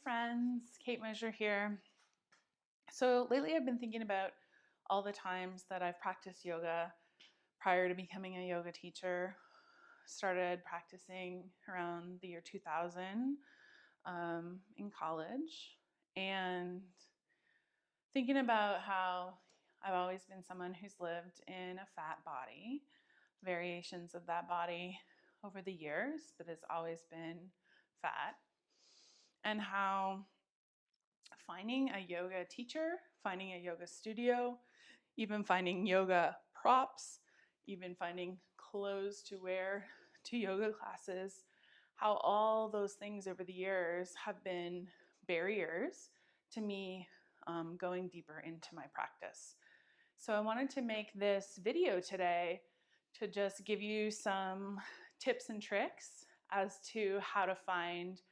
friends, Kate Measure here. So lately I've been thinking about all the times that I've practiced yoga prior to becoming a yoga teacher. Started practicing around the year 2000 in college, and thinking about how I've always been someone who's lived in a fat body, variations of that body over the years, but has always been fat, and how finding a yoga teacher, finding a yoga studio, even finding yoga props, even finding clothes to wear to yoga classes, how all those things over the years have been barriers to me going deeper into my practice. So I wanted to make this video today to just give you some tips and tricks as to how to find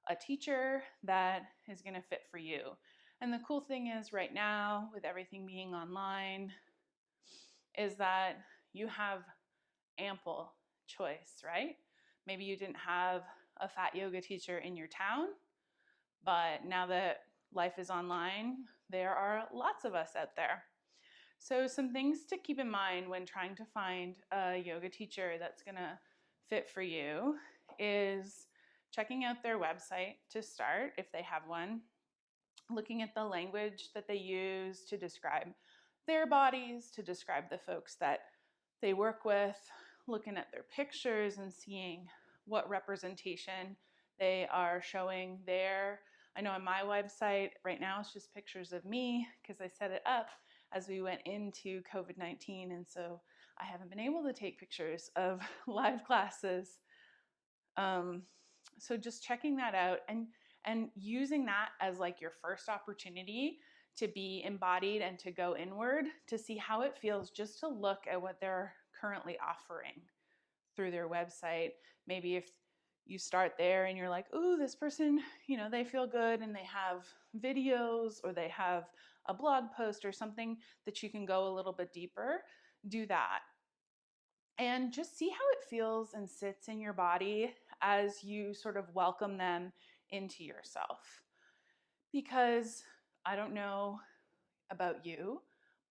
a teacher that is going to fit for you. And the cool thing is right now, with everything being online, is that you have ample choice, right? Maybe you didn't have a fat yoga teacher in your town, but now that life is online, there are lots of us out there. So some things to keep in mind when trying to find a yoga teacher that's going to fit for you is checking out their website to start, if they have one, looking at the language that they use to describe their bodies, to describe the folks that they work with, looking at their pictures and seeing what representation they are showing there. I know on my website right now it's just pictures of me because I set it up as we went into COVID-19, and so I haven't been able to take pictures of live classes. So just checking that out and using that as like your first opportunity to be embodied and to go inward to see how it feels just to look at what they're currently offering through their website. Maybe if you start there and you're like, ooh, this person, they feel good and they have videos or they have a blog post or something that you can go a little bit deeper, do that. And just see how it feels and sits in your body as you sort of welcome them into yourself. Because I don't know about you,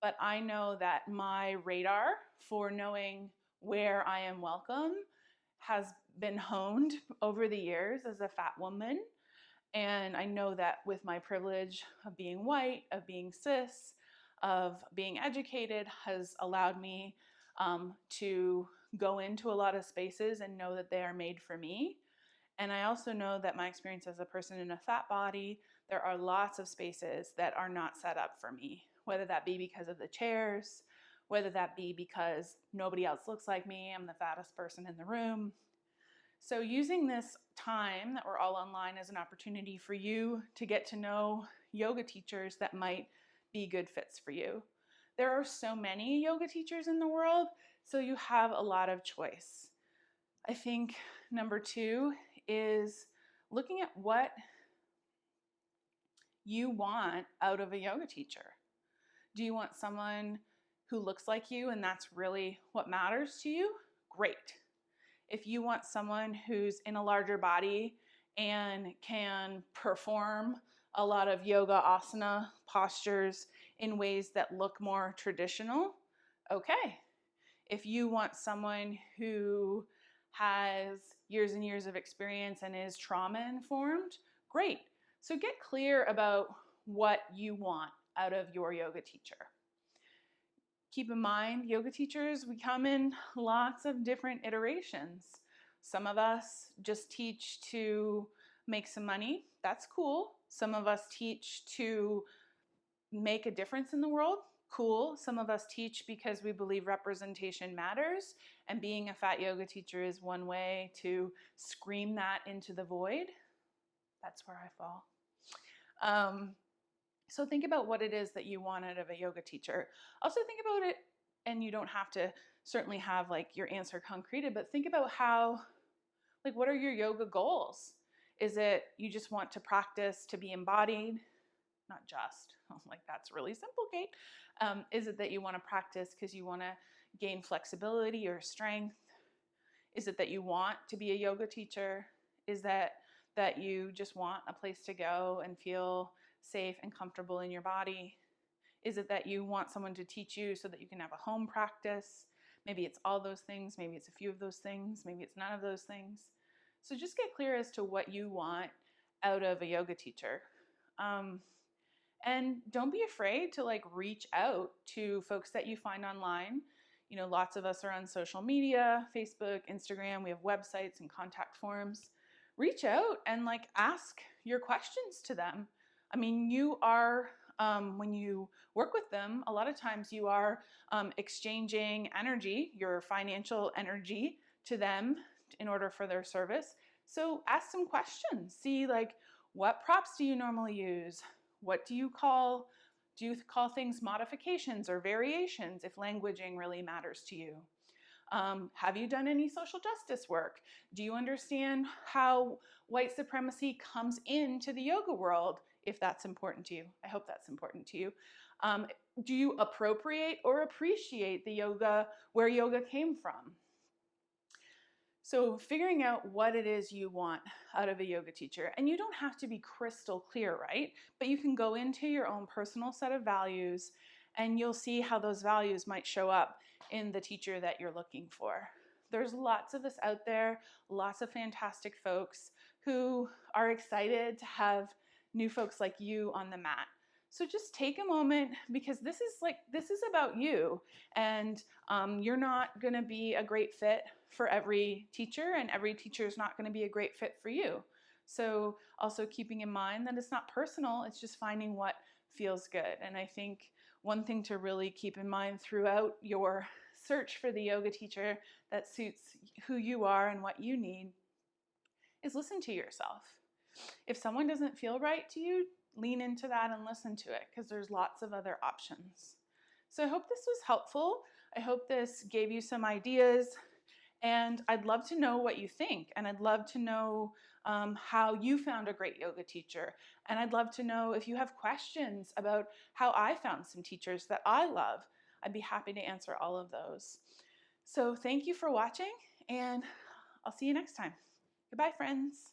but I know that my radar for knowing where I am welcome has been honed over the years as a fat woman. And I know that with my privilege of being white, of being cis, of being educated, has allowed me to go into a lot of spaces and know that they are made for me. And I also know that my experience as a person in a fat body, there are lots of spaces that are not set up for me, whether that be because of the chairs, whether that be because nobody else looks like me, I'm the fattest person in the room. So using this time that we're all online as an opportunity for you to get to know yoga teachers that might be good fits for you. There are so many yoga teachers in the world, so you have a lot of choice. I think number 2 is looking at what you want out of a yoga teacher. Do you want someone who looks like you and that's really what matters to you? Great. If you want someone who's in a larger body and can perform a lot of yoga asana postures in ways that look more traditional, okay. If you want someone who has years and years of experience and is trauma informed, great. So get clear about what you want out of your yoga teacher. Keep in mind, yoga teachers, we come in lots of different iterations. Some of us just teach to make some money. That's cool. Some of us teach to make a difference in the world. Cool. Some of us teach because we believe representation matters, and being a fat yoga teacher is one way to scream that into the void. That's where I fall. So think about what it is that you want out of a yoga teacher. Also think about it, and you don't have to certainly have like your answer concreted, but think about how, like, what are your yoga goals? Is it you just want to practice to be embodied? Not just, like that's really simple, Kate. Is it that you want to practice because you want to gain flexibility or strength? Is it that you want to be a yoga teacher? Is that that you just want a place to go and feel safe and comfortable in your body? Is it that you want someone to teach you so that you can have a home practice? Maybe it's all those things, maybe it's a few of those things, maybe it's none of those things. So just get clear as to what you want out of a yoga teacher. And don't be afraid to like reach out to folks that you find online. You know, lots of us are on social media, Facebook, Instagram, we have websites and contact forms. Reach out and like ask your questions to them. I mean, you are, when you work with them, a lot of times you are exchanging energy, your financial energy to them in order for their service. So ask some questions. See like, what props do you normally use? What do you call things modifications or variations if languaging really matters to you? Have you done any social justice work? Do you understand how white supremacy comes into the yoga world if that's important to you? I hope that's important to you. Do you appropriate or appreciate the yoga, where yoga came from? So figuring out what it is you want out of a yoga teacher, and you don't have to be crystal clear, right? But you can go into your own personal set of values and you'll see how those values might show up in the teacher that you're looking for. There's lots of us out there, lots of fantastic folks who are excited to have new folks like you on the mat. So just take a moment, because this is about you, and you're not going to be a great fit for every teacher, and every teacher is not going to be a great fit for you. So also keeping in mind that it's not personal, it's just finding what feels good. And I think one thing to really keep in mind throughout your search for the yoga teacher that suits who you are and what you need is listen to yourself. If someone doesn't feel right to you, lean into that and listen to it, because there's lots of other options. So I hope this was helpful. I hope this gave you some ideas, and I'd love to know what you think, and I'd love to know how you found a great yoga teacher, and I'd love to know if you have questions about how I found some teachers that I love. I'd be happy to answer all of those. So thank you for watching, and I'll see you next time. Goodbye, friends.